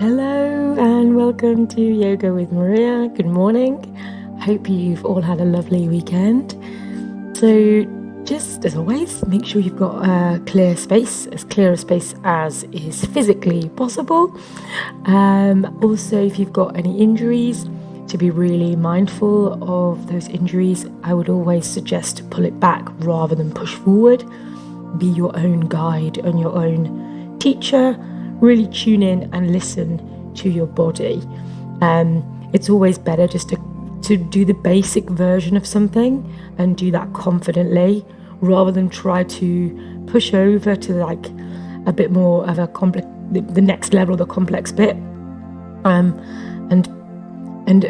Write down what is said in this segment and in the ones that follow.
Hello and welcome to Yoga with Maria. Good morning. I hope you've all had a lovely weekend. So just as always, make sure you've got a clear a space as is physically possible. Also, if you've got any injuries, to be really mindful of those injuries, I would always suggest to pull it back rather than push forward. Be your own guide and your own teacher. Really tune in and listen to your body. It's always better just to do the basic version of something and do that confidently rather than try to push over to like a bit more of a the next level, the complex bit, and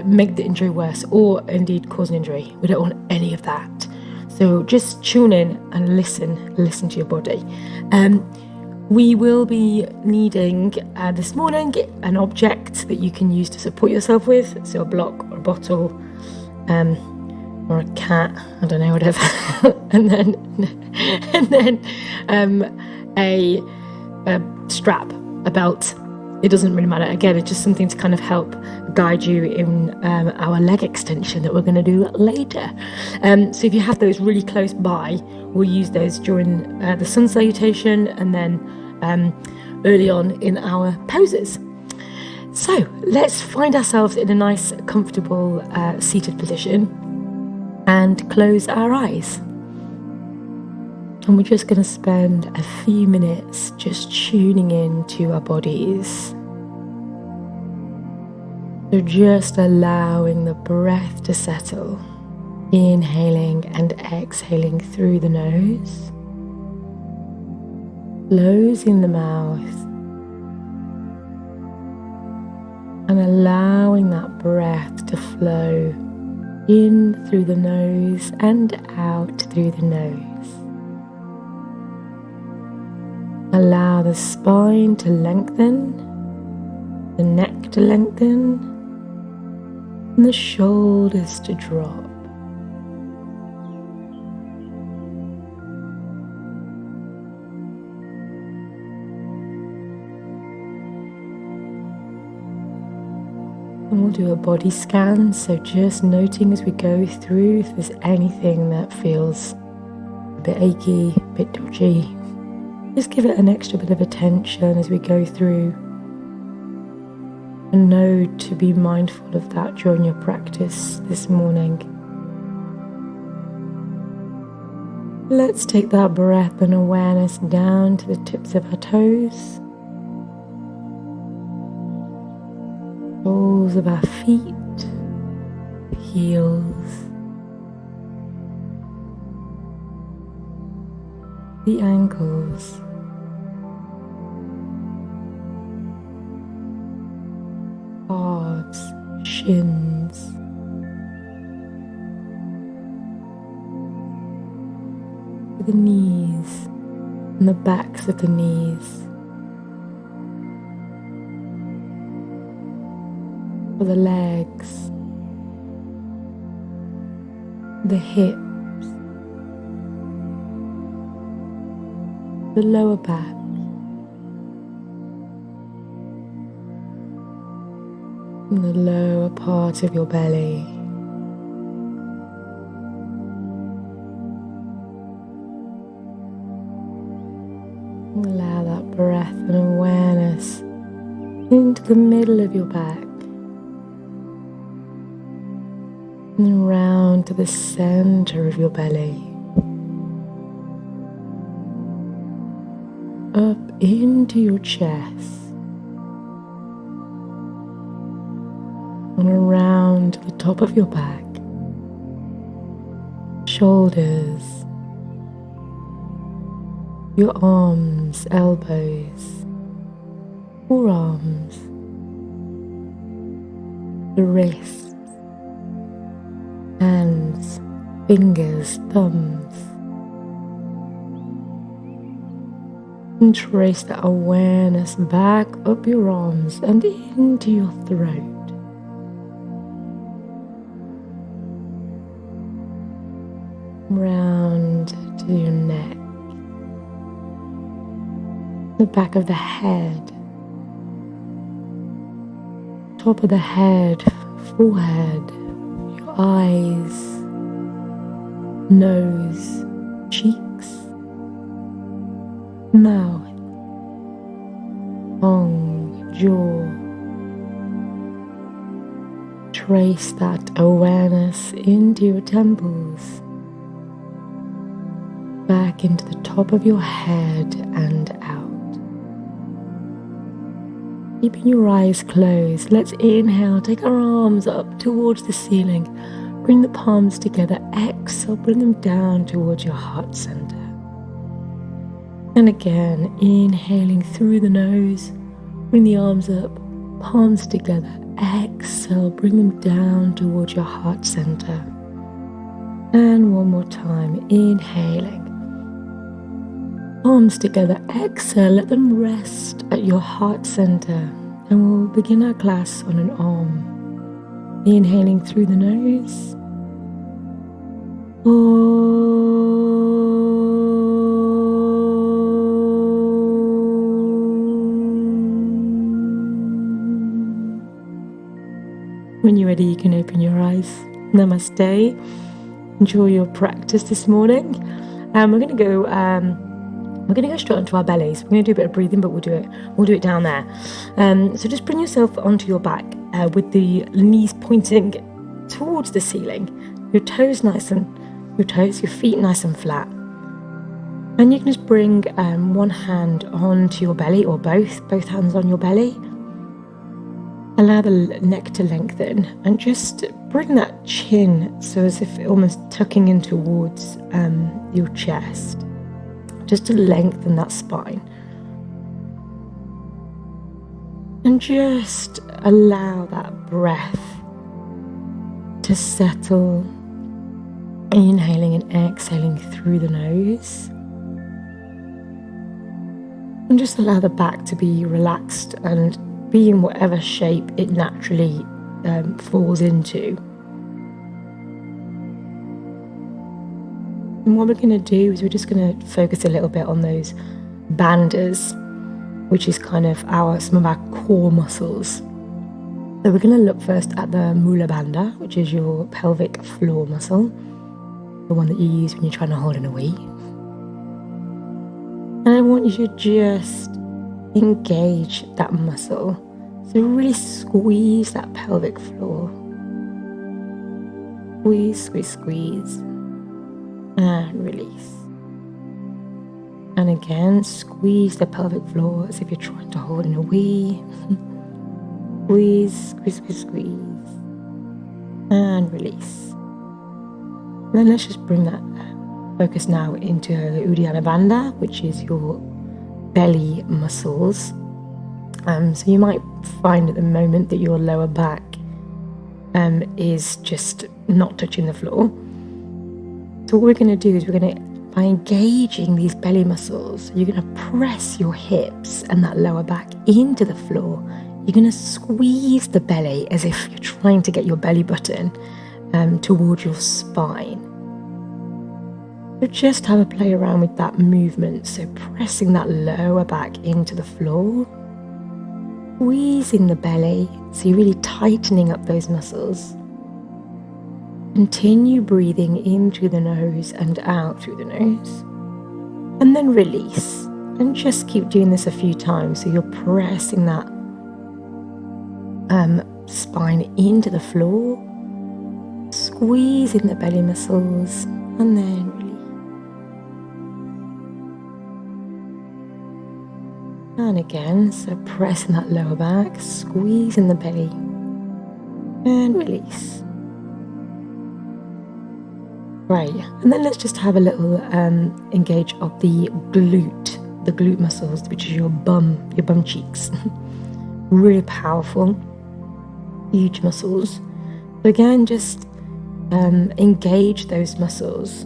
make the injury worse or indeed cause an injury. We don't want any of that. So just tune in and listen to your body. We will be needing this morning an object that you can use to support yourself with, so a block or a bottle, or a cat, I don't know, whatever, and then a strap, a belt. It doesn't really matter. Again, it's just something to kind of help guide you in our leg extension that we're going to do later. So if you have those really close by, we'll use those during the sun salutation and then early on in our poses. So let's find ourselves in a nice, comfortable seated position and close our eyes. And we're just going to spend a few minutes just tuning in to our bodies. So just allowing the breath to settle, inhaling and exhaling through the nose, closing the mouth, and allowing that breath to flow in through the nose and out through the nose. Allow the spine to lengthen, the neck to lengthen, and the shoulders to drop. And we'll do a body scan, so just noting as we go through if there's anything that feels a bit achy, a bit dodgy. Just give it an extra bit of attention as we go through, and know to be mindful of that during your practice this morning. Let's take that breath and awareness down to the tips of our toes, soles of our feet, heels, the ankles, calves, shins, the knees and the backs of the knees, for the legs, the hips, the lower back, and the lower part of your belly. Allow that breath and awareness into the middle of your back and round to the center of your belly, up into your chest, and around to the top of your back, shoulders, your arms, elbows, forearms, the wrists, hands, fingers, thumbs, and trace that awareness back up your arms and into your throat. Round to your neck, the back of the head, top of the head, forehead, your eyes, nose, cheeks, mouth, tongue, jaw. Trace that awareness into your temples, back into the top of your head and out. Keeping your eyes closed, let's inhale, take our arms up towards the ceiling. Bring the palms together, exhale, bring them down towards your heart center. And again, inhaling through the nose, bring the arms up, palms together, exhale, bring them down towards your heart center. And one more time, inhaling. Palms together, exhale, let them rest at your heart center. And we'll begin our class on an Om. Inhaling through the nose. When you're ready, you can open your eyes. Namaste. Enjoy your practice this morning. We're going to go straight onto our bellies. We're going to do a bit of breathing, but we'll do it down there. So just bring yourself onto your back with the knees pointing towards the ceiling. Your feet nice and flat. And you can just bring one hand onto your belly, or both hands on your belly. Allow the neck to lengthen and just bring that chin, so as if almost tucking in towards your chest, just to lengthen that spine. And just allow that breath to settle, inhaling and exhaling through the nose. And just allow the back to be relaxed and be in whatever shape it naturally falls into. And what we're going to do is we're just going to focus a little bit on those bandhas, which is kind of some of our core muscles. So we're going to look first at the Mula Bandha, which is your pelvic floor muscle, the one that you use when you're trying to hold in a wee. And I want you to just engage that muscle. So really squeeze that pelvic floor. Squeeze, squeeze, squeeze. And release. And again, squeeze the pelvic floor as if you're trying to hold in a wee. Squeeze, squeeze, squeeze, squeeze. And release. And then let's just bring that focus now into the Uddiyana Bandha, which is your belly muscles. So you might find at the moment that your lower back is just not touching the floor. So what we're going to do is by engaging these belly muscles, you're going to press your hips and that lower back into the floor. You're going to squeeze the belly as if you're trying to get your belly button towards your spine. So just have a play around with that movement. So pressing that lower back into the floor, squeezing the belly, so you're really tightening up those muscles. Continue breathing in through the nose and out through the nose. And then release. And just keep doing this a few times, so you're pressing that spine into the floor, squeezing the belly muscles, and then release. And again, so pressing that lower back, squeezing the belly, and release. Right, and then let's just have a little engage of the glute muscles, which is your bum cheeks. Really powerful, huge muscles. So again, just engage those muscles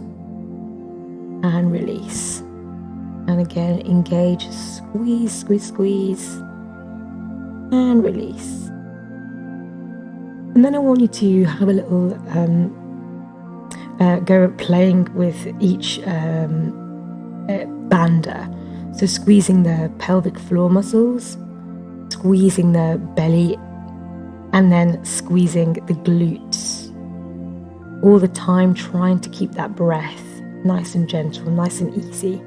and release. And again, engage, squeeze, squeeze, squeeze, and release. And then I want you to have a little go playing with each bandha. So squeezing the pelvic floor muscles, squeezing the belly and then squeezing the glutes. All the time trying to keep that breath nice and gentle, nice and easy.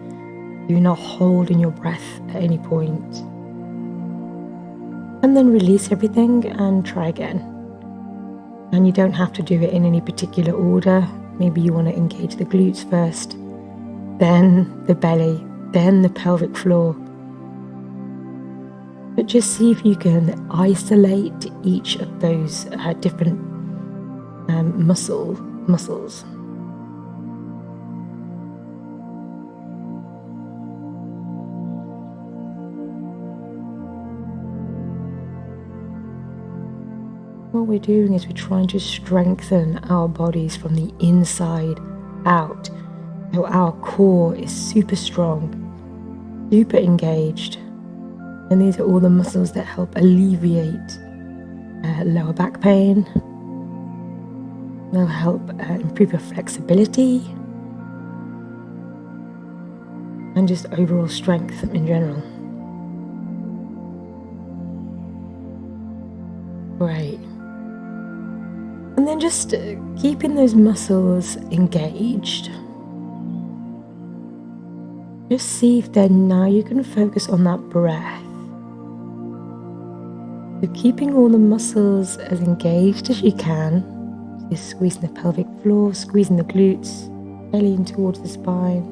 Do not hold in your breath at any point. And then release everything and try again. And you don't have to do it in any particular order. Maybe you want to engage the glutes first, then the belly, then the pelvic floor. But just see if you can isolate each of those different muscles. What we're doing is we're trying to strengthen our bodies from the inside out. So our core is super strong, super engaged. And these are all the muscles that help alleviate lower back pain. They'll help improve your flexibility and just overall strength in general. Great. And then just keeping those muscles engaged. Just see if then now you can focus on that breath. So keeping all the muscles as engaged as you can. Just squeezing the pelvic floor, squeezing the glutes, belly in towards the spine.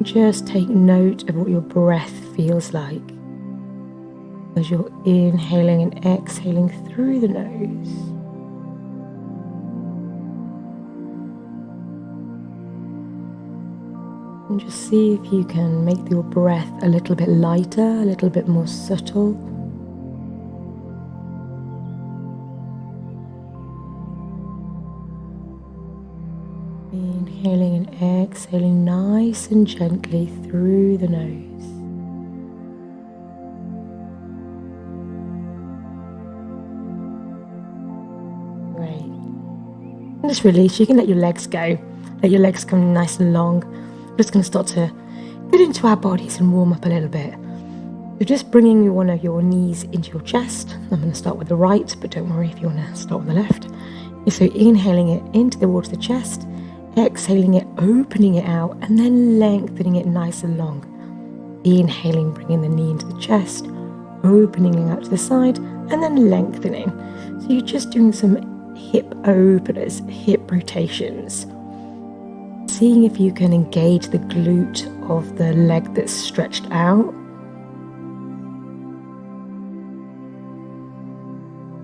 Just take note of what your breath feels like as you're inhaling and exhaling through the nose. And just see if you can make your breath a little bit lighter, a little bit more subtle. Inhaling and exhaling nice and gently through the nose. Great. And just release. You can let your legs go. Let your legs come nice and long. We're just going to start to get into our bodies and warm up a little bit. So just bringing one of your knees into your chest. I'm going to start with the right, but don't worry if you want to start with the left. So inhaling it into towards the chest. Exhaling it, opening it out, and then lengthening it nice and long. Inhaling, bringing the knee into the chest, opening it out to the side, and then lengthening. So you're just doing some hip openers, hip rotations. Seeing if you can engage the glute of the leg that's stretched out.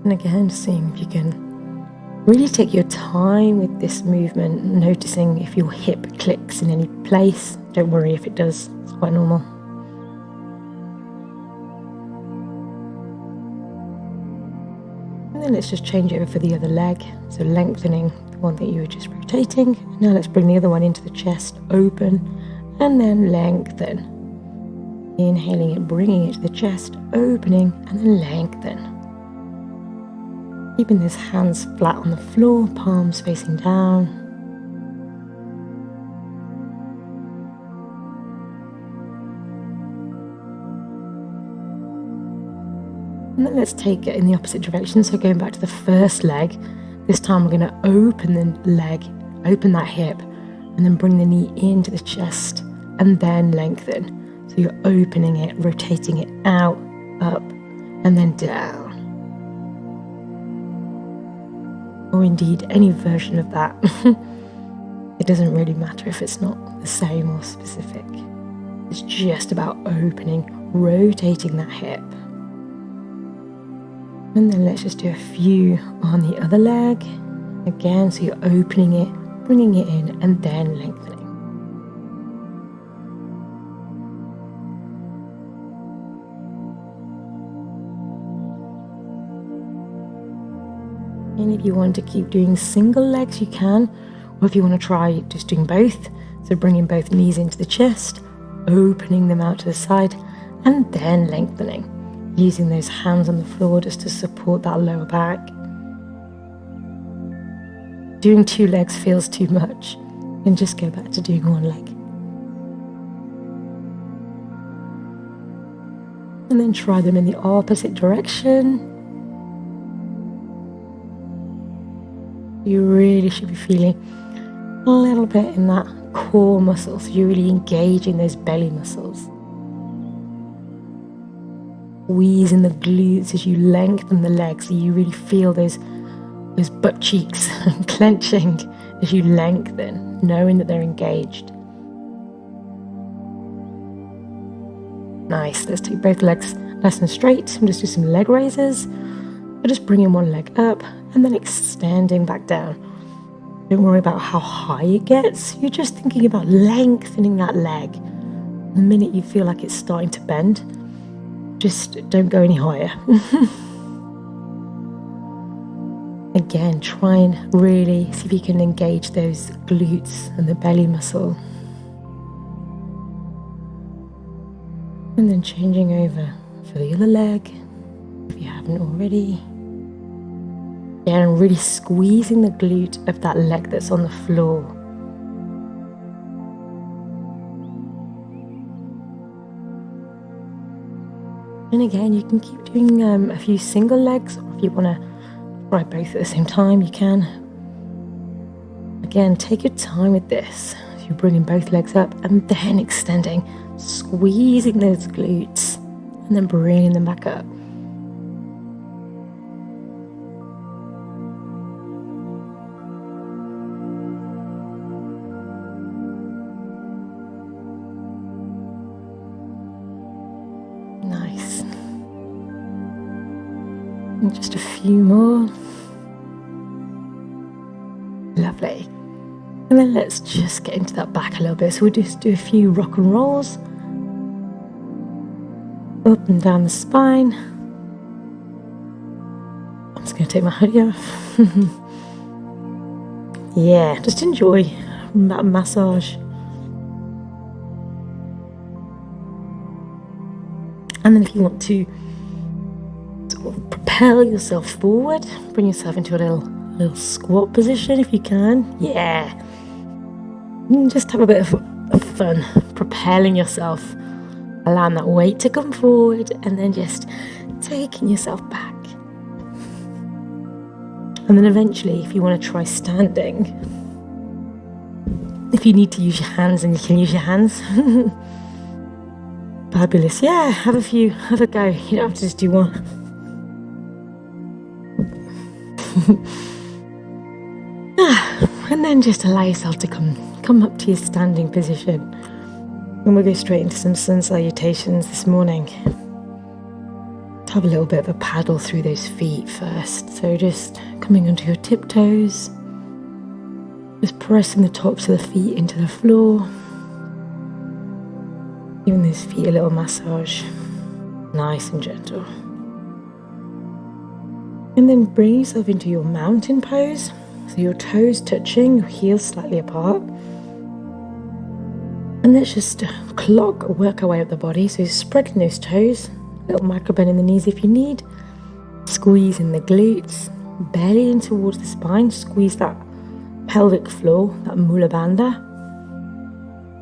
And again, seeing if you can really take your time with this movement, noticing if your hip clicks in any place. Don't worry if it does, it's quite normal. And then let's just change it over for the other leg. So lengthening the one that you were just rotating. Now let's bring the other one into the chest, open, and then lengthen. Inhaling it, bringing it to the chest, opening, and then lengthen. Keeping those hands flat on the floor, palms facing down. And then let's take it in the opposite direction. So going back to the first leg, this time we're going to open the leg, open that hip, and then bring the knee into the chest and then lengthen. So you're opening it, rotating it out, up, and then down. Or indeed any version of that. It doesn't really matter if it's not the same or specific. It's just about opening, rotating that hip. And then let's just do a few on the other leg. Again, so you're opening it, bringing it in, and then lengthening. And if you want to keep doing single legs, you can. Or if you want to try just doing both, so bringing both knees into the chest, opening them out to the side, and then lengthening. Using those hands on the floor just to support that lower back. Doing two legs feels too much, then just go back to doing one leg. And then try them in the opposite direction. You really should be feeling a little bit in that core muscle, so you're really engaging those belly muscles. Squeezing the glutes as you lengthen the legs, so you really feel those butt cheeks clenching as you lengthen, knowing that they're engaged. Nice. Let's take both legs nice and straight and just do some leg raises. So just bringing one leg up and then extending back down. Don't worry about how high it gets. You're just thinking about lengthening that leg. The minute you feel like it's starting to bend, just don't go any higher. Again, try and really see if you can engage those glutes and the belly muscle. And then changing over for the other leg, if you haven't already. Yeah, and really squeezing the glute of that leg that's on the floor. And again, you can keep doing a few single legs, or if you want to try both at the same time, you can. Again, take your time with this. So you're bringing both legs up and then extending, squeezing those glutes, and then bringing them back up. Nice. And just a few more. Lovely. And then let's just get into that back a little bit. So we'll just do a few rock and rolls. Up and down the spine. I'm just going to take my hoodie off. Yeah, just enjoy that massage. And then if you want to sort of propel yourself forward, bring yourself into a little squat position if you can. Yeah. And just have a bit of fun propelling yourself, allowing that weight to come forward and then just taking yourself back. And then eventually, if you want to try standing, if you need to use your hands, then you can use your hands. Fabulous. Yeah, have a go. You don't have to just do one. And then just allow yourself to come up to your standing position. And we'll go straight into some sun salutations this morning. Have a little bit of a paddle through those feet first. So just coming onto your tiptoes. Just pressing the tops of the feet into the floor. Giving those feet a little massage. Nice and gentle. And then bring yourself into your mountain pose. So your toes touching, your heels slightly apart. And let's just work our way up the body. So spreading those toes, a little micro bend in the knees if you need. Squeezing the glutes, belly in towards the spine. Squeeze that pelvic floor, that mula bandha.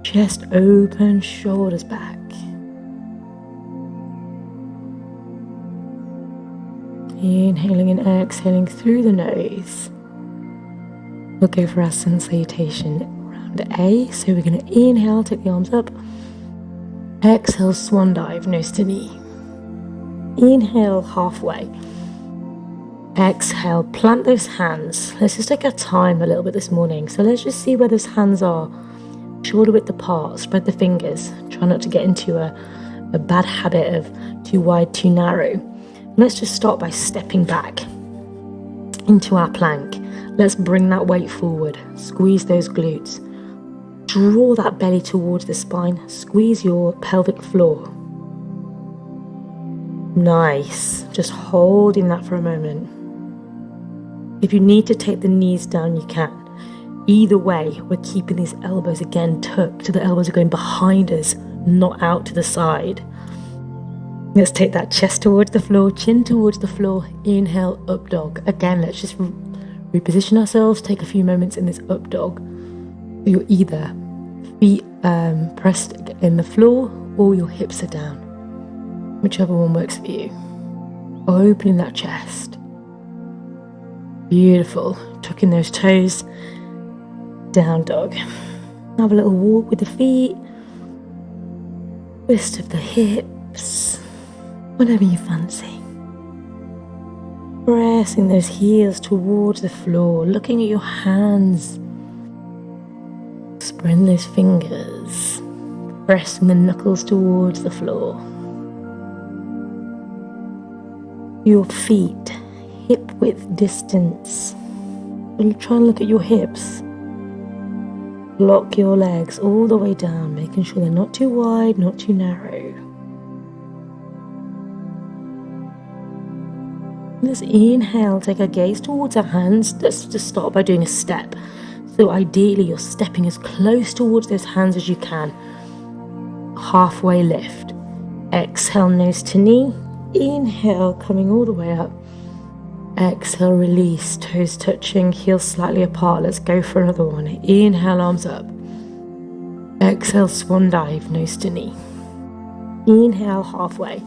Chest open, shoulders back. Inhaling and exhaling through the nose. We'll go for our sun salutation round A. So we're going to inhale, take the arms up. Exhale, swan dive, nose to knee. Inhale, halfway. Exhale, plant those hands. Let's just take our time a little bit this morning. So let's just see where those hands are. Shoulder width apart, spread the fingers. Try not to get into a bad habit of too wide, too narrow. Let's just start by stepping back into our plank. Let's bring that weight forward. Squeeze those glutes. Draw that belly towards the spine. Squeeze your pelvic floor. Nice. Just holding that for a moment. If you need to take the knees down, you can. Either way, we're keeping these elbows again tucked, so the elbows are going behind us, not out to the side. Let's take that chest towards the floor, chin towards the floor. Inhale, up dog. Again, let's just reposition ourselves. Take a few moments in this up dog. You're either feet pressed in the floor or your hips are down. whichever one works for you. Opening that chest. Beautiful. Tucking those toes. Down dog. Have a little walk with the feet. Twist of the hips. Whatever you fancy. Pressing those heels towards the floor. Looking at your hands. Spreading those fingers. Pressing the knuckles towards the floor. Your feet, hip width distance. Try and look at your hips. Lock your legs all the way down, making sure they're not too wide, not too narrow. Let's inhale, take our gaze towards our hands. Let's just start by doing a step. So ideally you're stepping as close towards those hands as you can. Halfway lift. Exhale, nose to knee. Inhale, coming all the way up. Exhale, release, toes touching, heels slightly apart. Let's go for another one. Inhale, arms up. Exhale, swan dive, nose to knee. Inhale, halfway.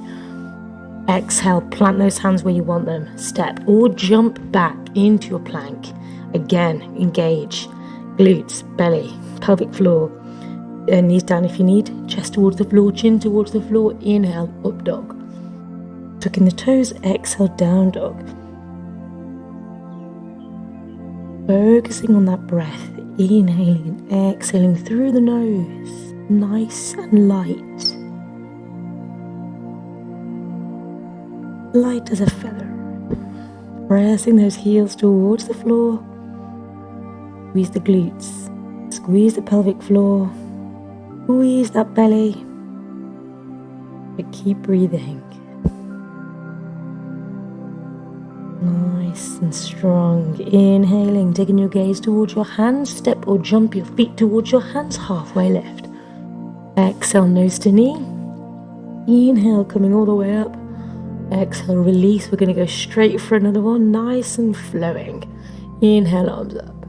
Exhale, plant those hands where you want them. Step or jump back into your plank. Again, engage. Glutes, belly, pelvic floor. Knees down if you need. Chest towards the floor, chin towards the floor. Inhale, up dog. Tucking the toes, exhale, down dog. Focusing on that breath, inhaling and exhaling through the nose, nice and light. Light as a feather. Pressing those heels towards the floor. Squeeze the glutes, squeeze the pelvic floor, squeeze that belly. But keep breathing. Nice and strong. Inhaling, taking your gaze towards your hands. Step or jump your feet towards your hands. Halfway lift. Exhale, nose to knee. Inhale, coming all the way up. Exhale, release. We're going to go straight for another one. Nice and flowing. Inhale, arms up.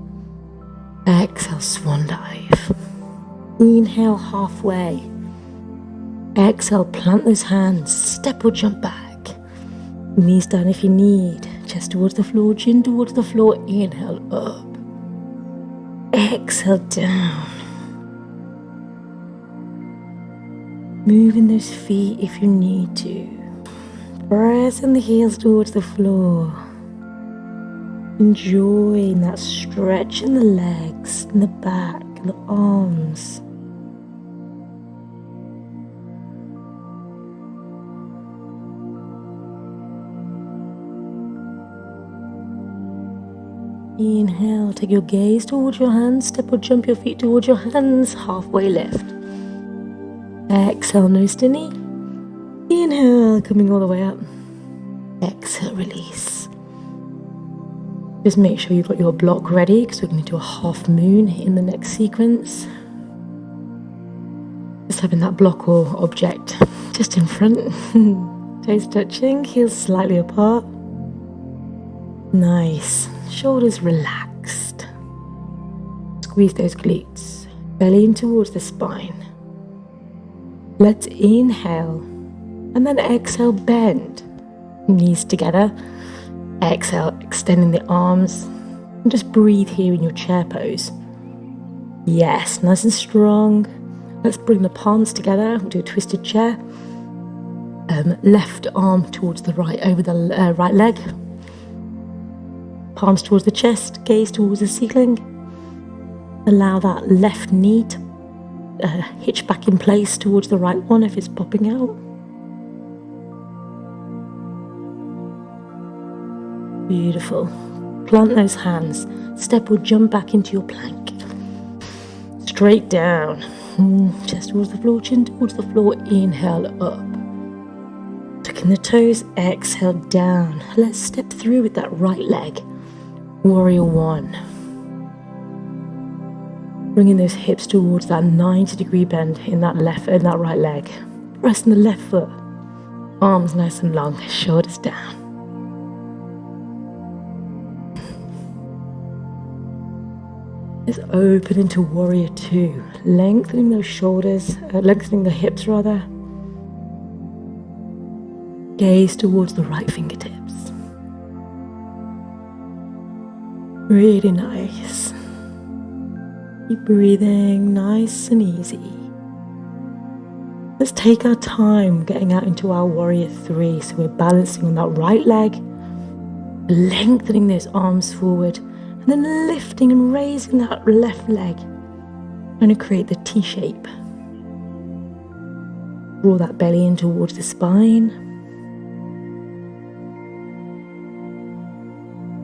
Exhale, swan dive. Inhale, halfway. Exhale, plant those hands. Step or jump back. Knees down if you need. Chest towards the floor, chin towards the floor. Inhale, up. Exhale, down. Moving those feet if you need to. Pressing the heels towards the floor. Enjoying that stretch in the legs, in the back, and the arms. Inhale, take your gaze towards your hands, step or jump your feet towards your hands, halfway lift. Exhale, nose to knee. Inhale, coming all the way up. Exhale, release. Just make sure you've got your block ready because we're going to do a half moon in the next sequence. Just having that block or object just in front. Toes touching, heels slightly apart. Nice. Shoulders relaxed. Squeeze those glutes. Belly in towards the spine. Let's inhale. And then exhale, bend. Knees together. Exhale, extending the arms. And just breathe here in your chair pose. Yes, nice and strong. Let's bring the palms together. We'll do a twisted chair. Left arm towards the right, over the right leg. Palms towards the chest, gaze towards the ceiling. Allow that left knee to hitch back in place towards the right one if it's popping out. Beautiful. Plant those hands. Step or jump back into your plank. Straight down. Chest towards the floor, chin towards the floor. Inhale up. Tucking the toes, exhale down. Let's step through with that right leg. Warrior one. Bringing those hips towards that 90-degree bend in that right leg. Pressing the left foot. Arms nice and long, shoulders down. Let's open into warrior two. Lengthening those shoulders, lengthening the hips rather. Gaze towards the right fingertips. Really nice. Keep breathing nice and easy. Let's take our time getting out into our warrior three. So we're balancing on that right leg, lengthening those arms forward, and then lifting and raising that left leg. Trying to create the T shape. Draw that belly in towards the spine.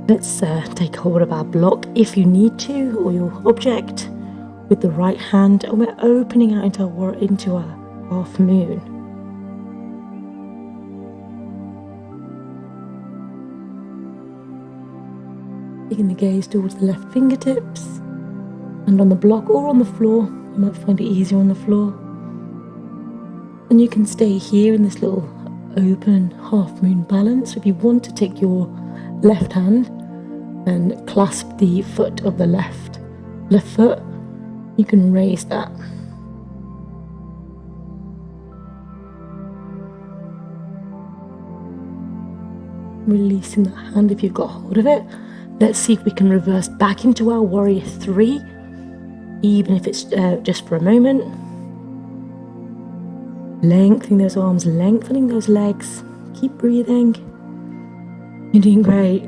Let's take hold of our block if you need to, or your object, with the right hand, and we're opening out into our half moon. Taking the gaze towards the left fingertips, and on the block or on the floor. You might find it easier on the floor. And you can stay here in this little open half moon balance. If you want to take your left hand and clasp the foot of the left foot, you can raise that. Releasing that hand if you've got hold of it. Let's see if we can reverse back into our warrior three, even if it's just for a moment. Lengthening those arms, lengthening those legs. Keep breathing. You're doing great.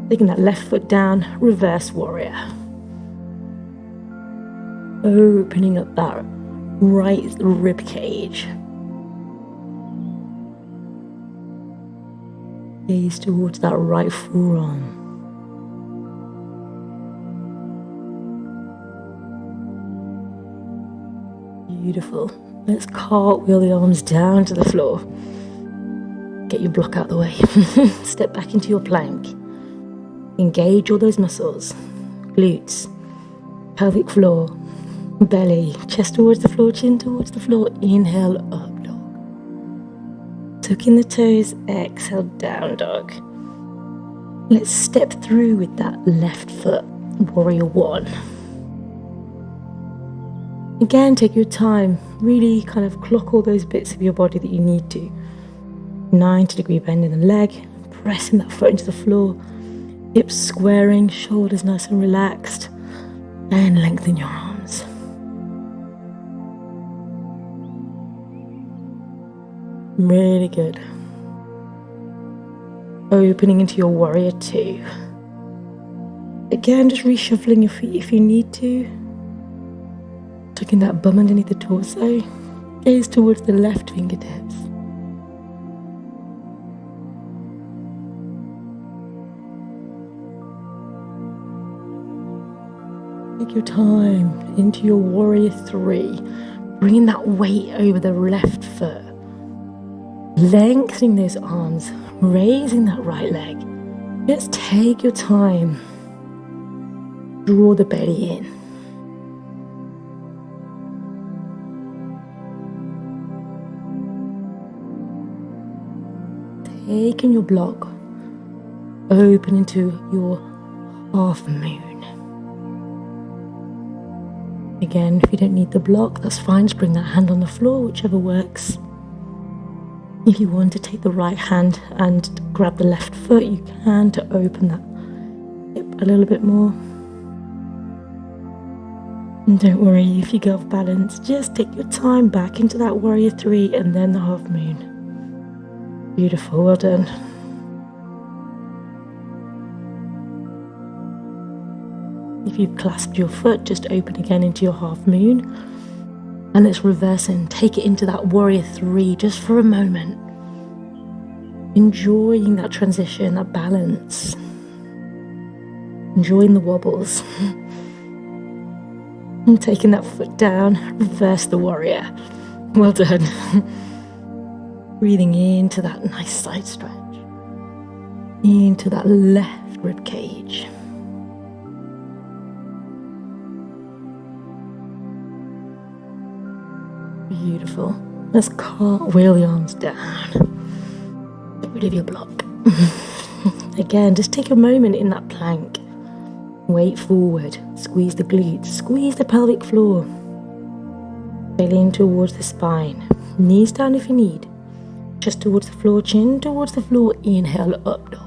Taking that left foot down, reverse warrior. Opening up that right rib cage. Gaze towards that right forearm. Beautiful. Let's cartwheel the arms down to the floor. Get your block out the way. Step back into your plank. Engage all those muscles. Glutes, pelvic floor, belly, chest towards the floor, chin towards the floor. Inhale, up dog. Tuck in the toes, exhale, down dog. Let's step through with that left foot, warrior one. Again, take your time. Really kind of clock all those bits of your body that you need to. 90-degree bend in the leg, pressing that foot into the floor, hips squaring, shoulders nice and relaxed, and lengthen your arms. Really good. Opening into your warrior two. Again, just reshuffling your feet if you need to. Tucking that bum underneath the torso. Gaze towards the left fingertips. Take your time into your warrior three, bringing that weight over the left foot, lengthening those arms, raising that right leg. Just take your time. Draw the belly in. Taking your block, open into your half moon. Again, if you don't need the block, that's fine. Just bring that hand on the floor, whichever works. If you want to take the right hand and grab the left foot, you can, to open that hip a little bit more. And don't worry if you go off balance, just take your time back into that warrior three and then the half moon. Beautiful, well done. If you've clasped your foot, just open again into your half moon. And let's reverse and take it into that warrior three just for a moment. Enjoying that transition, that balance. Enjoying the wobbles. And taking that foot down, reverse the warrior. Well done. Breathing into that nice side stretch. Into that left rib cage. Beautiful. Let's cartwheel the arms down. Get rid of your block. Again, just take a moment in that plank. Weight forward. Squeeze the glutes. Squeeze the pelvic floor. Belly in towards the spine. Knees down if you need. Just towards the floor, chin towards the floor. Inhale, up dog.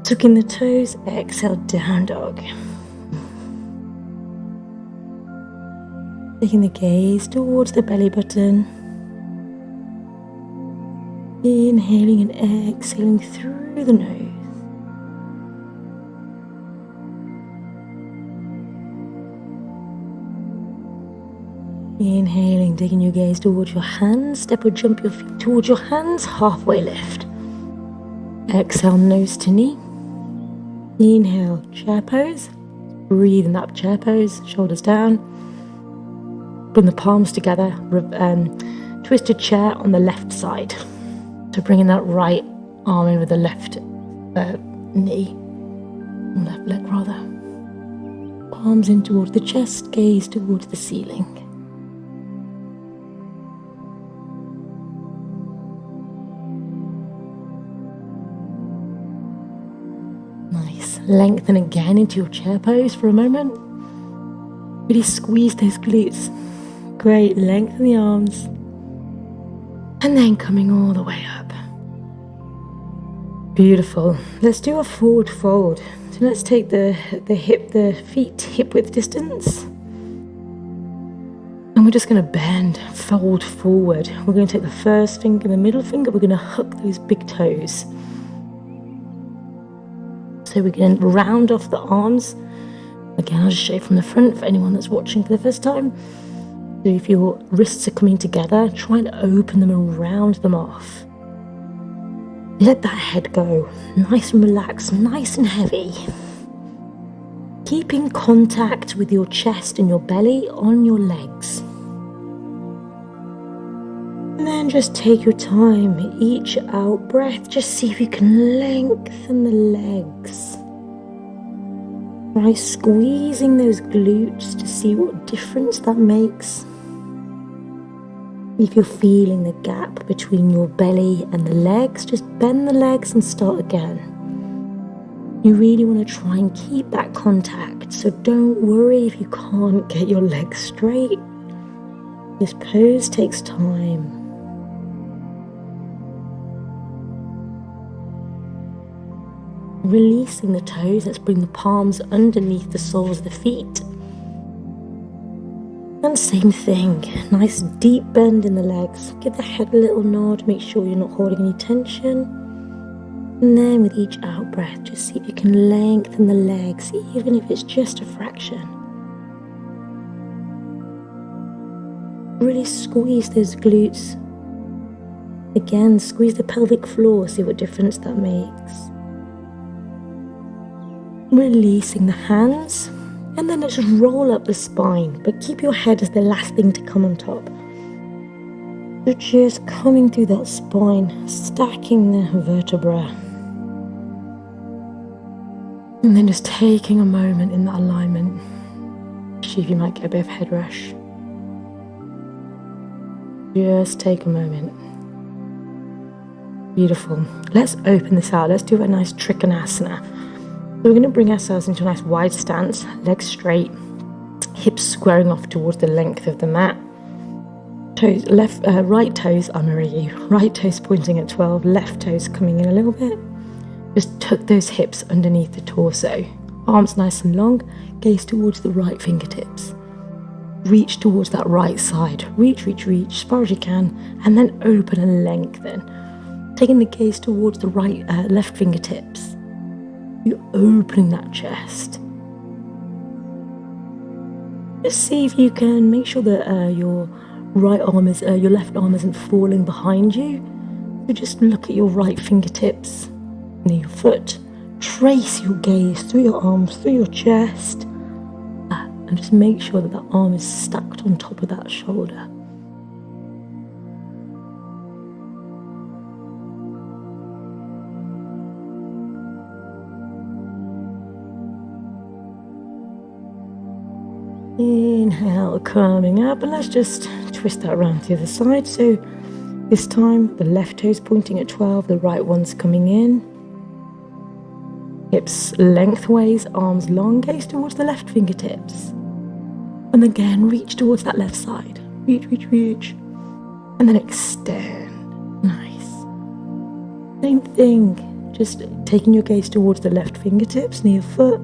Tuck in the toes, exhale, down dog. Taking the gaze towards the belly button. Inhaling and exhaling through the nose. Inhaling, taking your gaze towards your hands. Step or jump your feet towards your hands. Halfway lift. Exhale, nose to knee. Inhale, chair pose. Breathe in that chair pose. Shoulders down. Bring the palms together. Twisted chair on the left side. So bringing that right arm in with the left knee. Left leg rather. Palms in towards the chest. Gaze towards the ceiling. Lengthen again into your chair pose for a moment. Really squeeze those glutes. Great, lengthen the arms. And then coming all the way up. Beautiful. Let's do a forward fold. So let's take the feet hip width distance. And we're just going to bend, fold forward. We're going to take the first finger, the middle finger, we're going to hook those big toes. So we're going to round off the arms. Again, I'll just show you from the front for anyone that's watching for the first time. So if your wrists are coming together, try and open them and round them off. Let that head go. Nice and relaxed, nice and heavy. Keeping contact with your chest and your belly on your legs. And then just take your time, each out breath, just see if you can lengthen the legs. Try squeezing those glutes to see what difference that makes. If you're feeling the gap between your belly and the legs, just bend the legs and start again. You really want to try and keep that contact, so don't worry if you can't get your legs straight. This pose takes time. Releasing the toes, let's bring the palms underneath the soles of the feet. And same thing, nice deep bend in the legs. Give the head a little nod, make sure you're not holding any tension. And then with each out breath, just see if you can lengthen the legs, even if it's just a fraction. Really squeeze those glutes. Again, squeeze the pelvic floor, see what difference that makes. Releasing the hands, and then let's roll up the spine, but keep your head as the last thing to come on top. So just coming through that spine, stacking the vertebra. And then just taking a moment in that alignment. See if you might get a bit of head rush. Just take a moment. Beautiful. Let's open this out. Let's do a nice Trikonasana. So we're going to bring ourselves into a nice wide stance, legs straight, hips squaring off towards the length of the mat. Toes, right toes, I'm already, right toes pointing at 12, left toes coming in a little bit. Just tuck those hips underneath the torso. Arms nice and long, gaze towards the right fingertips. Reach towards that right side. Reach, reach, reach as far as you can, and then open and lengthen. Taking the gaze towards the left fingertips. You're opening that chest. Just see if you can make sure that your left arm isn't falling behind you. So just look at your right fingertips and your foot. Trace your gaze through your arms, through your chest, and just make sure that arm is stacked on top of that shoulder. Inhale, coming up, and let's just twist that around to the other side. So this time the left toes pointing at 12, the right one's coming in. Hips lengthways, arms long, gaze towards the left fingertips. And again, reach towards that left side. Reach, reach, reach. And then extend. Same thing, just taking your gaze towards the left fingertips near your foot.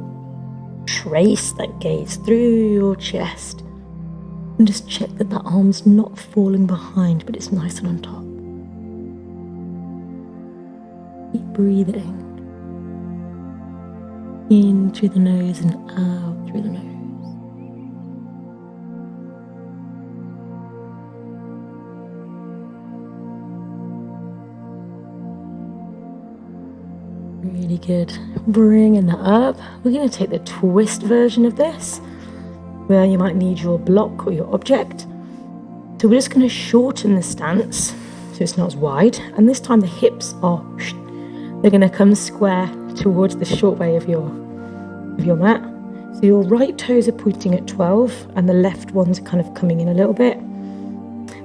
Trace that gaze through your chest and just check that that arm's not falling behind, but it's nice and on top. Keep breathing in through the nose and out through the nose. Really good. Bringing that up. We're going to take the twist version of this, where you might need your block or your object. So we're just going to shorten the stance so it's not as wide. And this time the hips are, they're going to come square towards the short way of your mat. So your right toes are pointing at 12 and the left ones are kind of coming in a little bit.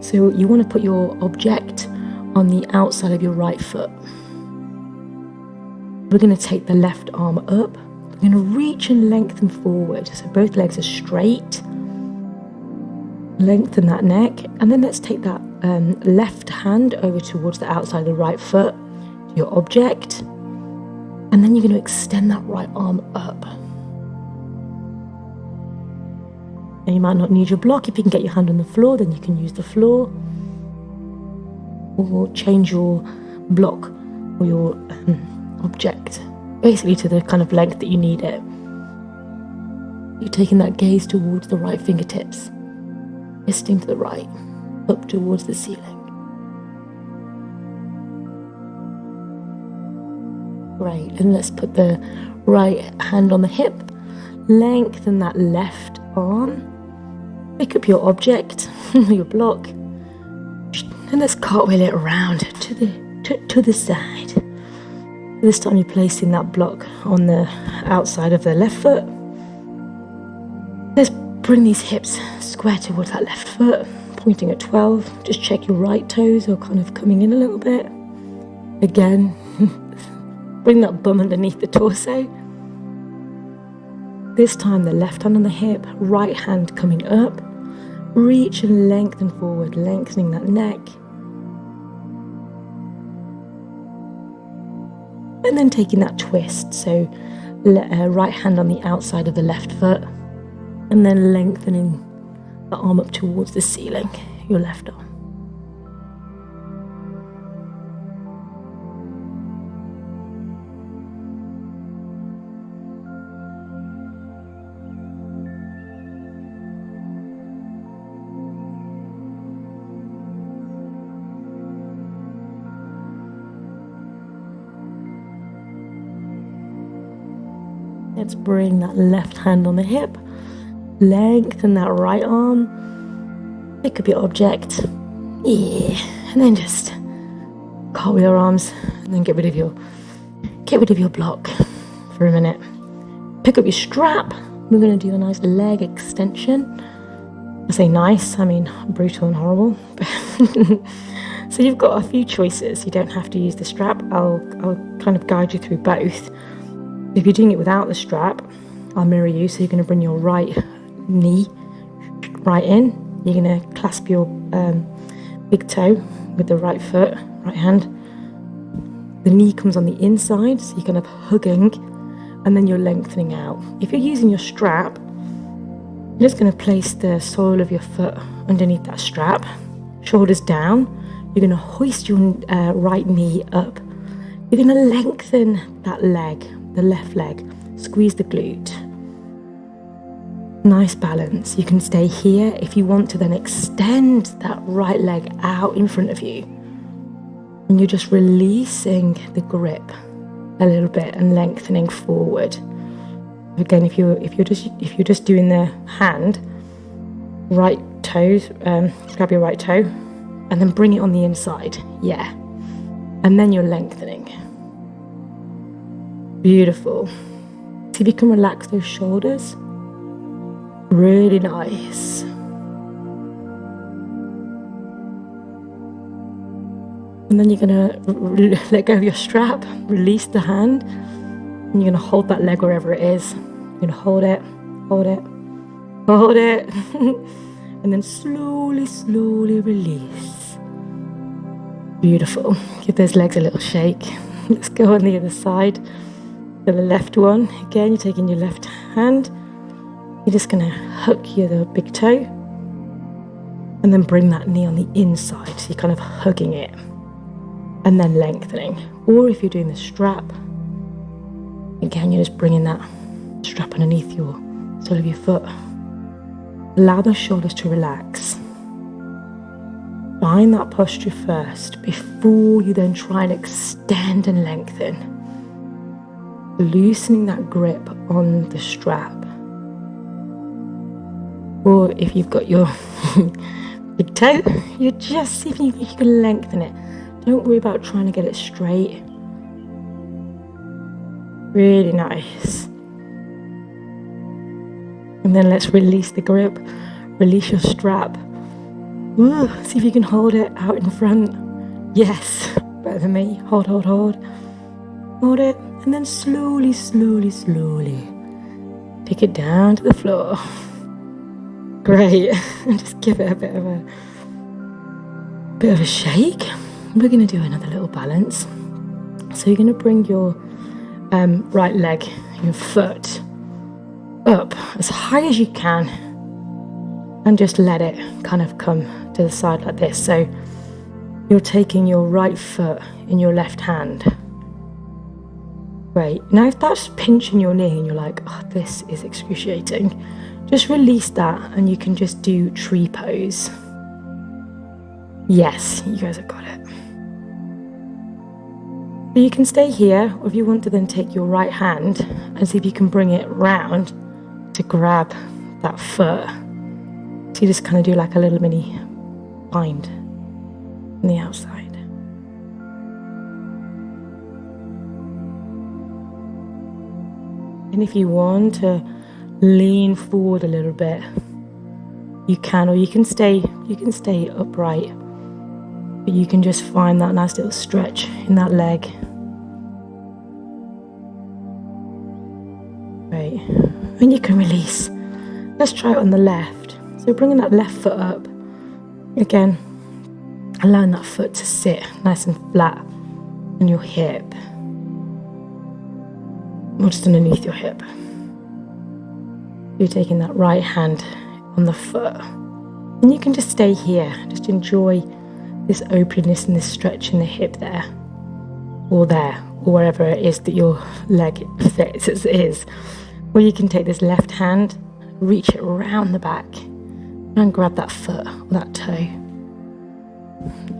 So you want to put your object on the outside of your right foot. We're going to take the left arm up. We're going to reach and lengthen forward. So both legs are straight. Lengthen that neck. And then let's take that left hand over towards the outside of the right foot, to your object. And then you're going to extend that right arm up. And you might not need your block. If you can get your hand on the floor, then you can use the floor. Or change your block or your object basically to the kind of length that you need it. You're taking that gaze towards the right fingertips, twisting to the right, up towards the ceiling. Great, and let's put the right hand on the hip, lengthen that left arm, pick up your object, your block, and let's cartwheel it around to the side. This time you're placing that block on the outside of the left foot. Let's bring these hips square towards that left foot, pointing at 12. Just check your right toes are kind of coming in a little bit. Again, bring that bum underneath the torso. This time the left hand on the hip, right hand coming up. Reach and lengthen forward, lengthening that neck. And then taking that twist, so right hand on the outside of the left foot, and then lengthening the arm up towards the ceiling, your left arm. Let's bring that left hand on the hip, lengthen that right arm, pick up your object, and then just cartwheel your arms, and then get rid of your block for a minute. Pick up your strap. We're going to do a nice leg extension. I say nice, I mean brutal and horrible. So you've got a few choices. You don't have to use the strap. I'll kind of guide you through both. If you're doing it without the strap, I'll mirror you. So you're going to bring your right knee right in. You're going to clasp your big toe with the right foot, right hand. The knee comes on the inside, so you're kind of hugging, and then you're lengthening out. If you're using your strap, you're just going to place the sole of your foot underneath that strap, shoulders down. You're going to hoist your right knee up. You're going to lengthen that leg, the left leg, squeeze the glute. Nice balance. You can stay here. If you want to then extend that right leg out in front of you, and you're just releasing the grip a little bit and lengthening forward. Again, if you're just doing the hand, right toes, grab your right toe and then bring it on the inside. Yeah. And then you're lengthening. Beautiful. See if you can relax those shoulders. Really nice. And then you're gonna let go of your strap, release the hand, and you're gonna hold that leg wherever it is. You're gonna hold it, hold it, hold it, and then slowly, slowly release. Beautiful. Give those legs a little shake. Let's go on the other side. So the left one, again, you're taking your left hand. You're just going to hook your big toe and then bring that knee on the inside. So you're kind of hugging it and then lengthening. Or if you're doing the strap, again, you're just bringing that strap underneath your sole of your foot. Allow the shoulders to relax. Find that posture first before you then try and extend and lengthen. Loosening that grip on the strap. Or if you've got your big toe, you're just see if you can lengthen it. Don't worry about trying to get it straight. Really nice. And then let's release the grip. Release your strap. Ooh, see if you can hold it out in front. Yes, better than me. Hold. Hold it. And then slowly take it down to the floor. Great. And just give it a bit of a shake. We're going to do another little balance. So you're going to bring your right leg, your foot, up as high as you can and just let it kind of come to the side like this. So you're taking your right foot in your left hand. Great. Now if that's pinching your knee and you're like, oh, this is excruciating, just release that and you can just do tree pose. Yes, you guys have got it. So you can stay here, or if you want to then take your right hand and see if you can bring it round to grab that foot. So you just kind of do like a little mini bind on the outside. And if you want to lean forward a little bit, you can, or you can stay upright. But you can just find that nice little stretch in that leg. Right. And you can release. Let's try it on the left. So bringing that left foot up. Again, allowing that foot to sit nice and flat on your hip. Or just underneath your hip. You're taking that right hand on the foot. And you can just stay here. Just enjoy this openness and this stretch in the hip there. Or wherever it is that your leg fits as it is. Or you can take this left hand, reach it around the back, and grab that foot or that toe.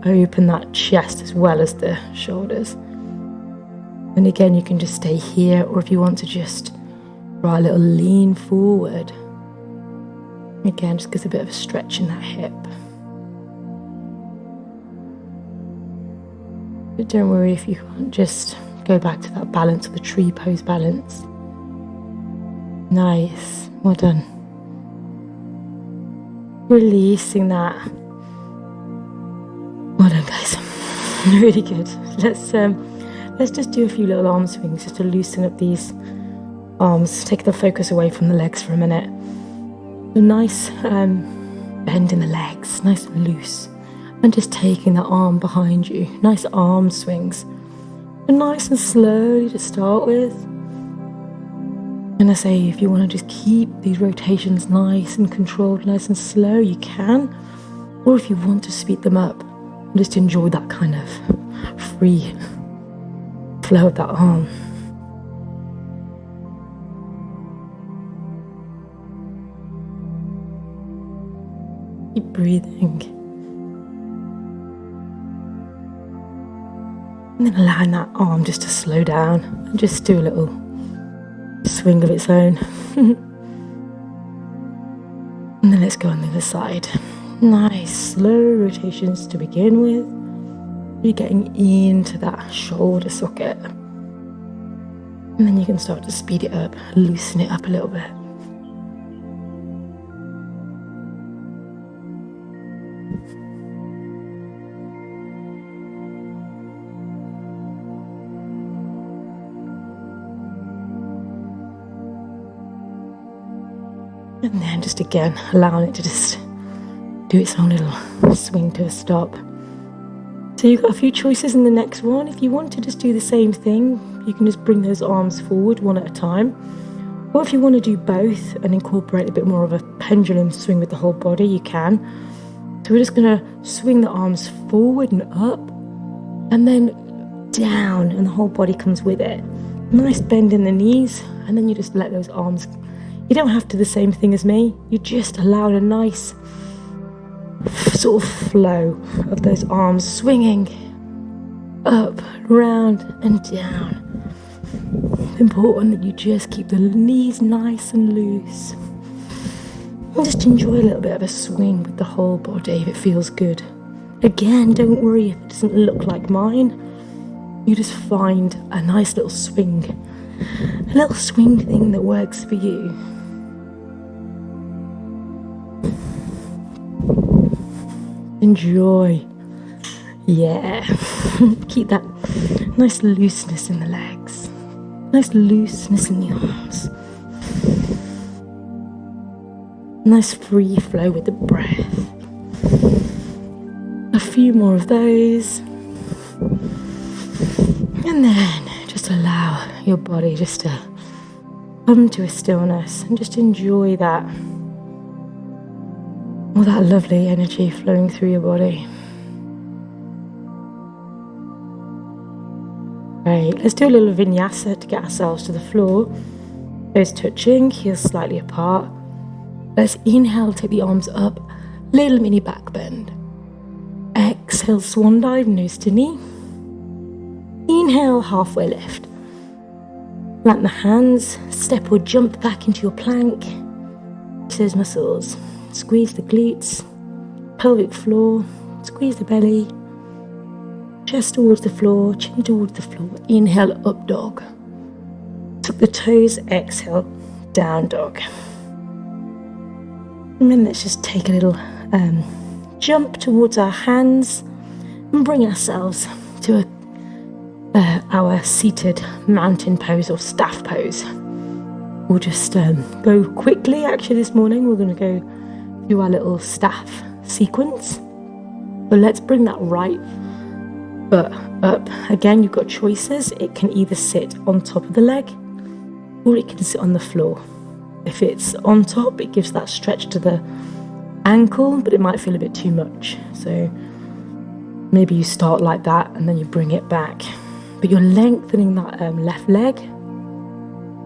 Open that chest as well as the shoulders. And again, you can just stay here, or if you want to just try a little lean forward. Again, just gives a bit of a stretch in that hip. But don't worry if you can't, just go back to that balance, or the tree pose balance. Nice, well done. Releasing that. Well done, guys. Really good. Let's just do a few little arm swings just to loosen up these arms. Take the focus away from the legs for a minute. A nice bend in the legs, nice and loose. And just taking the arm behind you. Nice arm swings. And nice and slowly to start with. And I say, if you want to just keep these rotations nice and controlled, nice and slow, you can. Or if you want to speed them up, just enjoy that kind of free flow of that arm. Keep breathing. And then allowing that arm just to slow down and just do a little swing of its own. And then let's go on the other side. Nice slow rotations to begin with. You're getting into that shoulder socket. And then you can start to speed it up, loosen it up a little bit. And then just again, allowing it to just do its own little swing to a stop. So you've got a few choices in the next one. If you want to just do the same thing, you can just bring those arms forward one at a time. Or if you want to do both and incorporate a bit more of a pendulum swing with the whole body, you can. So we're just going to swing the arms forward and up, and then down, and the whole body comes with it. Nice bend in the knees, and then you just let those arms, you don't have to do the same thing as me, you just allow a nice sort of flow of those arms swinging up, round and down. It's important that you just keep the knees nice and loose. And just enjoy a little bit of a swing with the whole body if it feels good. Again, don't worry if it doesn't look like mine. You just find a nice little swing. A little swing thing that works for you. Enjoy. Yeah. Keep that nice looseness in the legs. Nice looseness in the arms. Nice free flow with the breath. A few more of those. And then just allow your body just to come to a stillness and just enjoy that. All that lovely energy flowing through your body. Great, let's do a little vinyasa to get ourselves to the floor. Toes touching, heels slightly apart. Let's inhale, take the arms up, little mini back bend. Exhale, swan dive, nose to knee. Inhale, halfway lift. Plant the hands, step or jump back into your plank. Use those muscles. Squeeze the glutes, pelvic floor, squeeze the belly. Chest towards the floor, chin towards the floor. Inhale, up dog. Tuck the toes, exhale, down dog. And then let's just take a little jump towards our hands and bring ourselves to our seated mountain pose or staff pose. We'll just go quickly. Actually, this morning we're going to go through our little staff sequence. But let's bring that right foot up. Again, you've got choices. It can either sit on top of the leg or it can sit on the floor. If it's on top, it gives that stretch to the ankle, but it might feel a bit too much. So maybe you start like that and then you bring it back. But you're lengthening that left leg.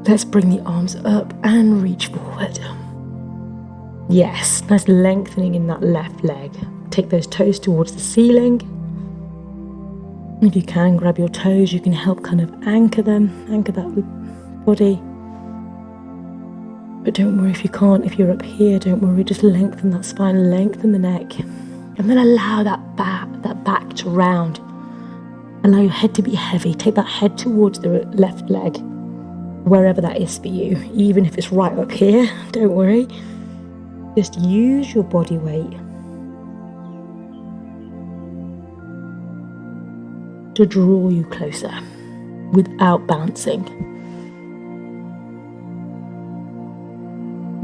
Let's bring the arms up and reach forward. Yes, nice lengthening in that left leg. Take those toes towards the ceiling. If you can, grab your toes. You can help kind of anchor them, anchor that body. But don't worry if you can't, if you're up here, don't worry, just lengthen that spine, lengthen the neck. And then allow that back to round. Allow your head to be heavy. Take that head towards the left leg, wherever that is for you. Even if it's right up here, don't worry. Just use your body weight to draw you closer without bouncing.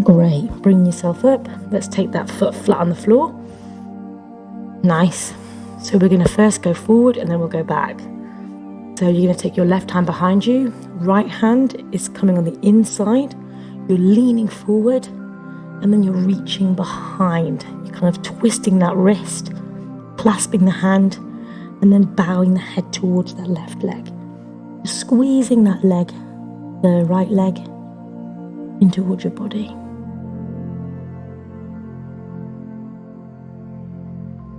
Great, bring yourself up. Let's take that foot flat on the floor. Nice. So we're going to first go forward and then we'll go back. So you're going to take your left hand behind you. Right hand is coming on the inside. You're leaning forward and then you're reaching behind. You're kind of twisting that wrist, clasping the hand, and then bowing the head towards that left leg. Squeezing that leg, the right leg, in towards your body.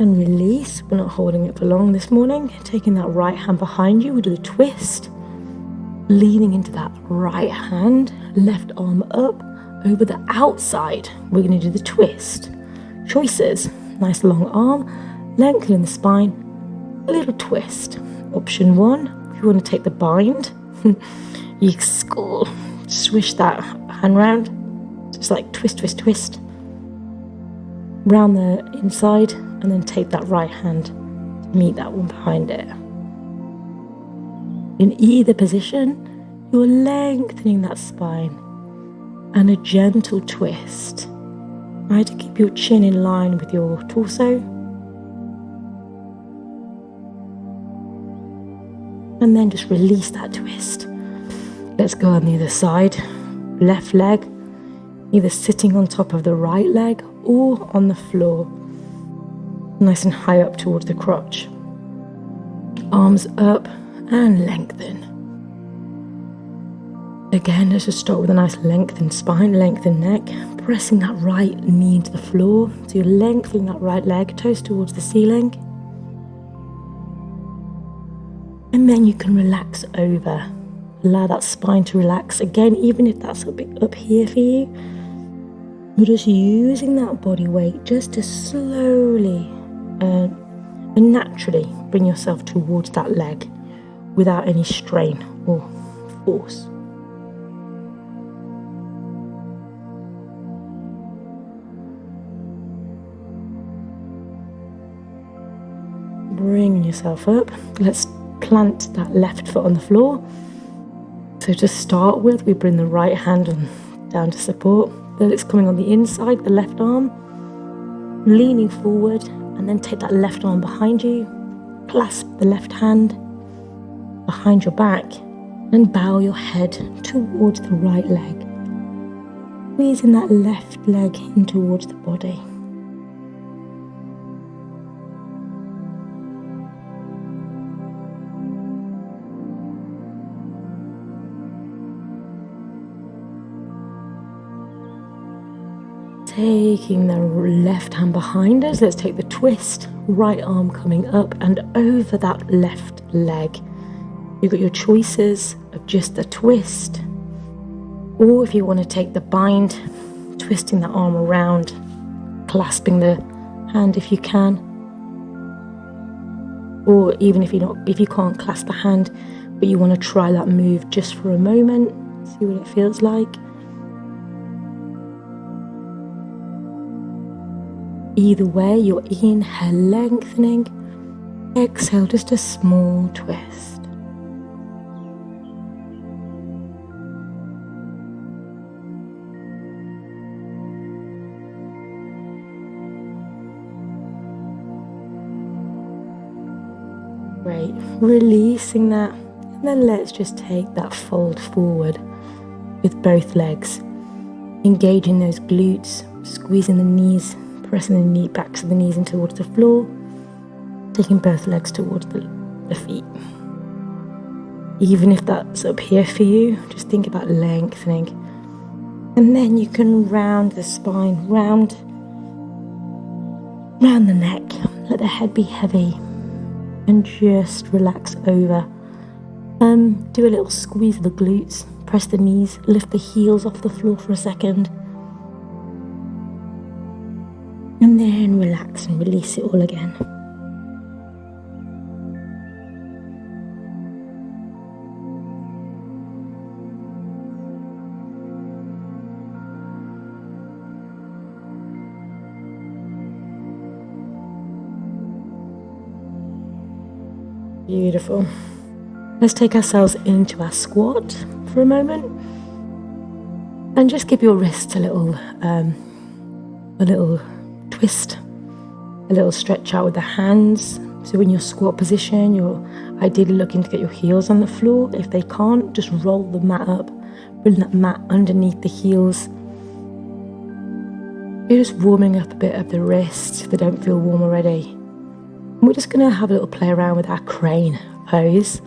And release. We're not holding it for long this morning. Taking that right hand behind you, we'll do a twist. Leaning into that right hand, left arm up over the outside. We're going to do the twist. Choices. Nice long arm, lengthening the spine, a little twist. Option one, if you want to take the bind, you swish that hand round. Just like twist, twist, twist. Round the inside and then take that right hand to meet that one behind it. In either position, you're lengthening that spine and a gentle twist. Try to keep your chin in line with your torso. And then just release that twist. Let's go on the other side. Left leg, either sitting on top of the right leg or on the floor. Nice and high up towards the crotch. Arms up and lengthen. Again, let's just start with a nice lengthened spine, lengthened neck, pressing that right knee into the floor. So you're lengthening that right leg, toes towards the ceiling. And then you can relax over. Allow that spine to relax. Again, even if that's a bit up here for you, you're just using that body weight just to slowly and naturally bring yourself towards that leg without any strain or force. Bringing yourself up. Let's plant that left foot on the floor. So to start with, we bring the right hand down to support. Then it's coming on the inside, the left arm, leaning forward, and then take that left arm behind you, clasp the left hand behind your back, and bow your head towards the right leg, squeezing that left leg in towards the body. Taking the left hand behind us, let's take the twist, right arm coming up and over that left leg. You've got your choices of just the twist, or if you want to take the bind, twisting the arm around, clasping the hand if you can, or even if you can't clasp the hand, but you want to try that move just for a moment, see what it feels like. Either way, your inhale lengthening, exhale just a small twist. Great, releasing that, and then let's just take that fold forward with both legs, engaging those glutes, squeezing the knees, pressing the knee backs of the knees in towards the floor, taking both legs towards the feet. Even if that's up here for you, just think about lengthening. And then you can round the spine, round the neck, let the head be heavy, and just relax over. Do a little squeeze of the glutes, press the knees, lift the heels off the floor for a second. And then relax and release it all again. Beautiful. Let's take ourselves into our squat for a moment. And just give your wrists a little twist, a little stretch out with the hands. So in your squat position, you're ideally looking to get your heels on the floor. If they can't, just roll the mat up, bring that mat underneath the heels. You're just warming up a bit of the wrists if they don't feel warm already. And we're just going to have a little play around with our crane pose.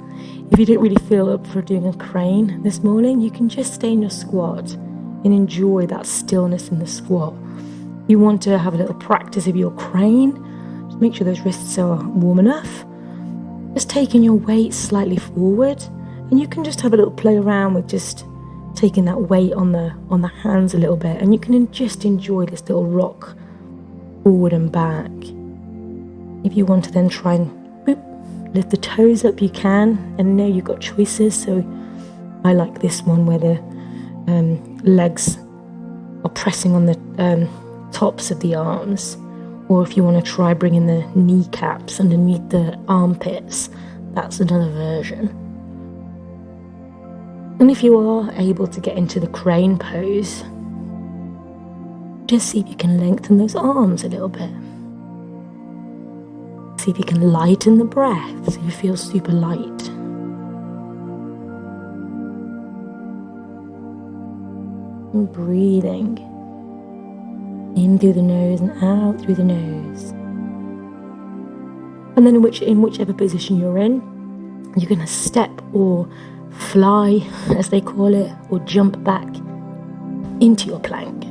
If you don't really feel up for doing a crane this morning, you can just stay in your squat and enjoy that stillness in the squat. You want to have a little practice of your crane, just make sure those wrists are warm enough. Just taking your weight slightly forward, and you can just have a little play around with just taking that weight on the hands a little bit, and you can just enjoy this little rock forward and back. If you want to then try and lift the toes up, you can, and know you've got choices. So I like this one where the legs are pressing on the tops of the arms, or if you want to try bringing the kneecaps underneath the armpits, that's another version. And if you are able to get into the crane pose, just see if you can lengthen those arms a little bit. See if you can lighten the breath so you feel super light. And breathing in through the nose and out through the nose. And then in whichever position you're in, you're going to step or fly, as they call it, or jump back into your plank,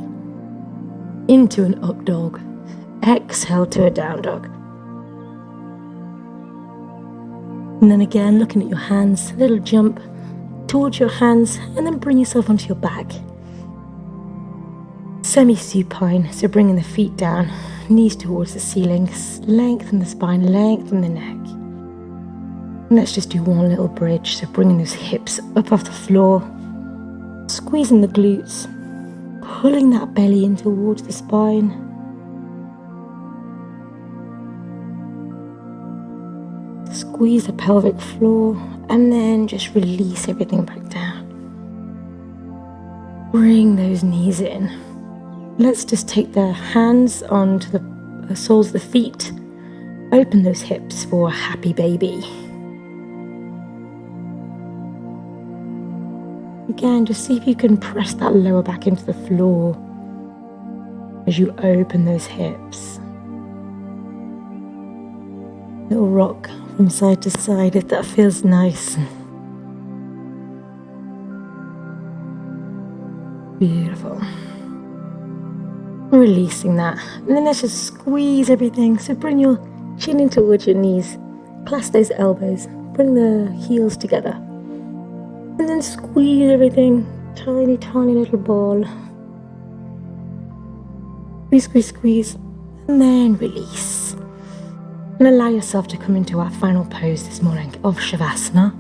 into an up dog. Exhale to a down dog. And then again, looking at your hands, a little jump towards your hands, and then bring yourself onto your back. Semi-supine, so bringing the feet down, knees towards the ceiling, lengthen the spine, lengthen the neck. And let's just do one little bridge, so bringing those hips up off the floor, squeezing the glutes, pulling that belly in towards the spine. Squeeze the pelvic floor, and then just release everything back down. Bring those knees in. Let's just take the hands onto the soles of the feet. Open those hips for a happy baby. Again, just see if you can press that lower back into the floor as you open those hips. Little rock from side to side if that feels nice. Beautiful. Releasing that, and then let's just squeeze everything. So bring your chin in towards your knees, clasp those elbows, bring the heels together, and then squeeze everything. Tiny, tiny little ball. Squeeze, squeeze, squeeze, and then release. And allow yourself to come into our final pose this morning of Shavasana,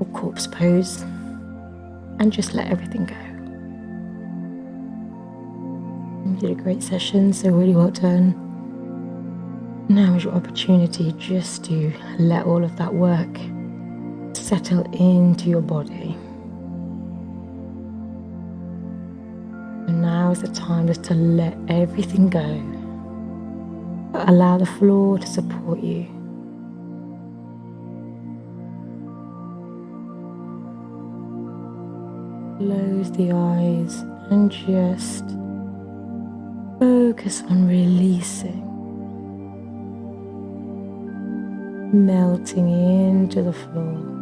or corpse pose, and just let everything go. You did a great session, so really well done. Now is your opportunity just to let all of that work settle into your body. And now is the time just to let everything go. Allow the floor to support you. Close the eyes and just focus on releasing, melting into the floor.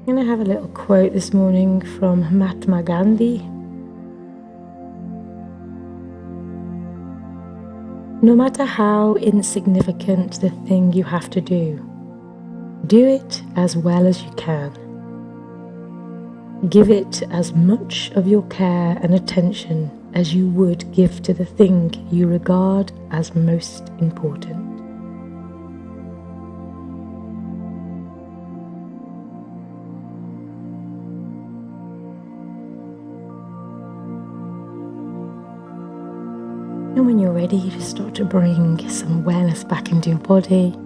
I'm going to have a little quote this morning from Mahatma Gandhi. No matter how insignificant the thing you have to do it as well as you can. Give it as much of your care and attention as you would give to the thing you regard as most important. And when you're ready, just start to bring some awareness back into your body.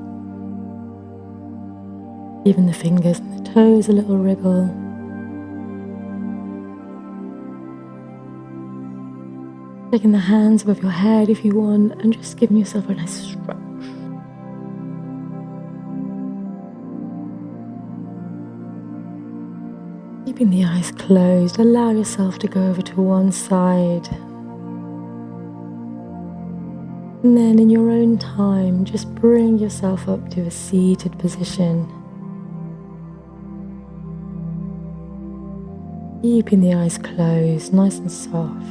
Giving the fingers and the toes a little wriggle. Taking the hands above your head if you want, and just giving yourself a nice stretch. Keeping the eyes closed, allow yourself to go over to one side. And then in your own time, just bring yourself up to a seated position. Keeping the eyes closed, nice and soft.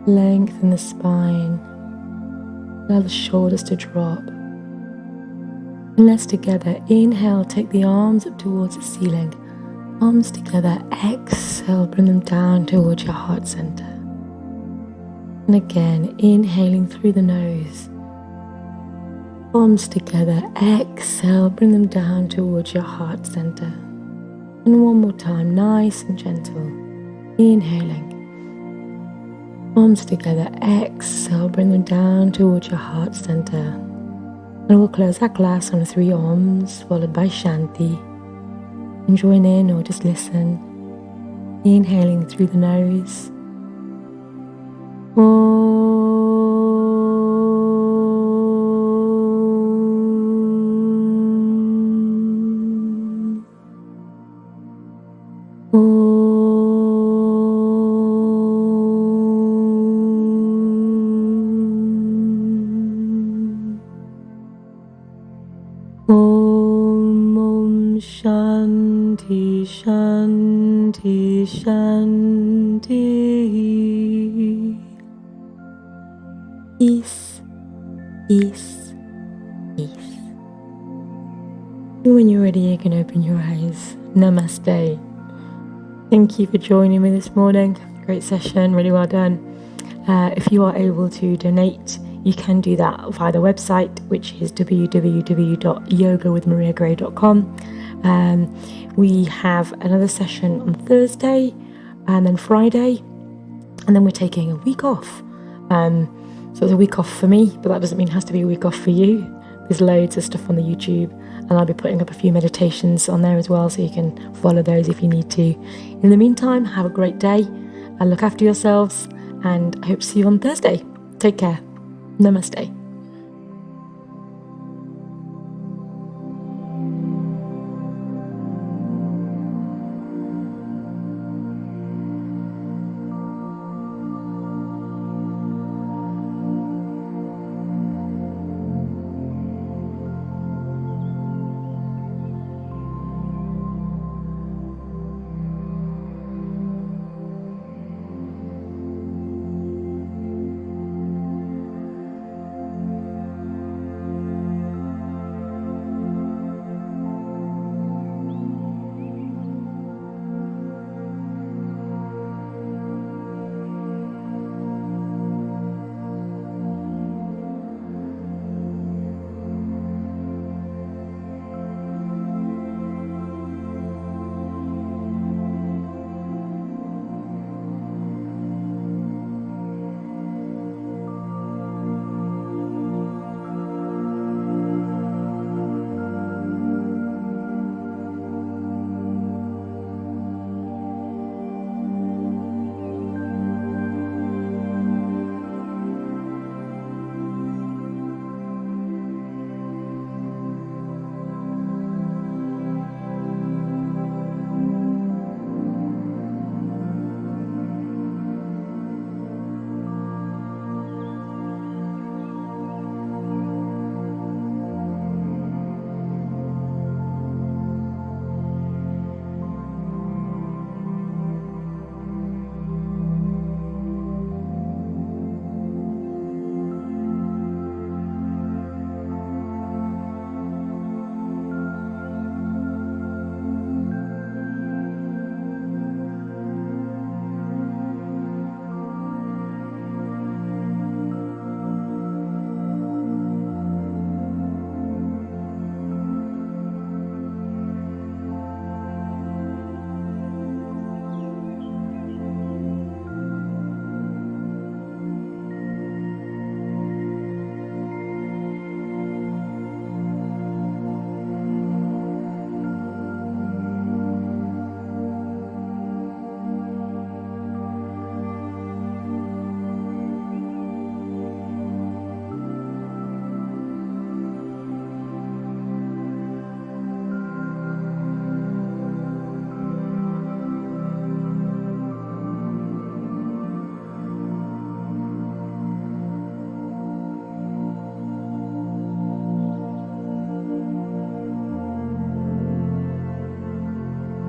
Lengthen the spine. Allow the shoulders to drop. And let's together inhale, take the arms up towards the ceiling. Arms together, exhale, bring them down towards your heart center. And again, inhaling through the nose. Palms together, exhale, bring them down towards your heart center. And one more time, nice and gentle. Inhaling. Palms together, exhale, bring them down towards your heart center. And we'll close our class on 3 Oms, followed by Shanti. And join in or just listen. Inhaling through the nose. Om Shanti Shanti Shanti. Peace, peace, peace. When you're ready, you can open your eyes. Namaste. Thank you for joining me this morning. Great session, really well done. If you are able to donate, you can do that via the website, which is www.yogawithmariagray.com. We have another session on Thursday and then Friday, and then we're taking a week off. So it's a week off for me, but that doesn't mean it has to be a week off for you. There's loads of stuff on the YouTube, and I'll be putting up a few meditations on there as well, so you can follow those if you need to. In the meantime, have a great day and look after yourselves, and I hope to see you on Thursday. Take care. Namaste.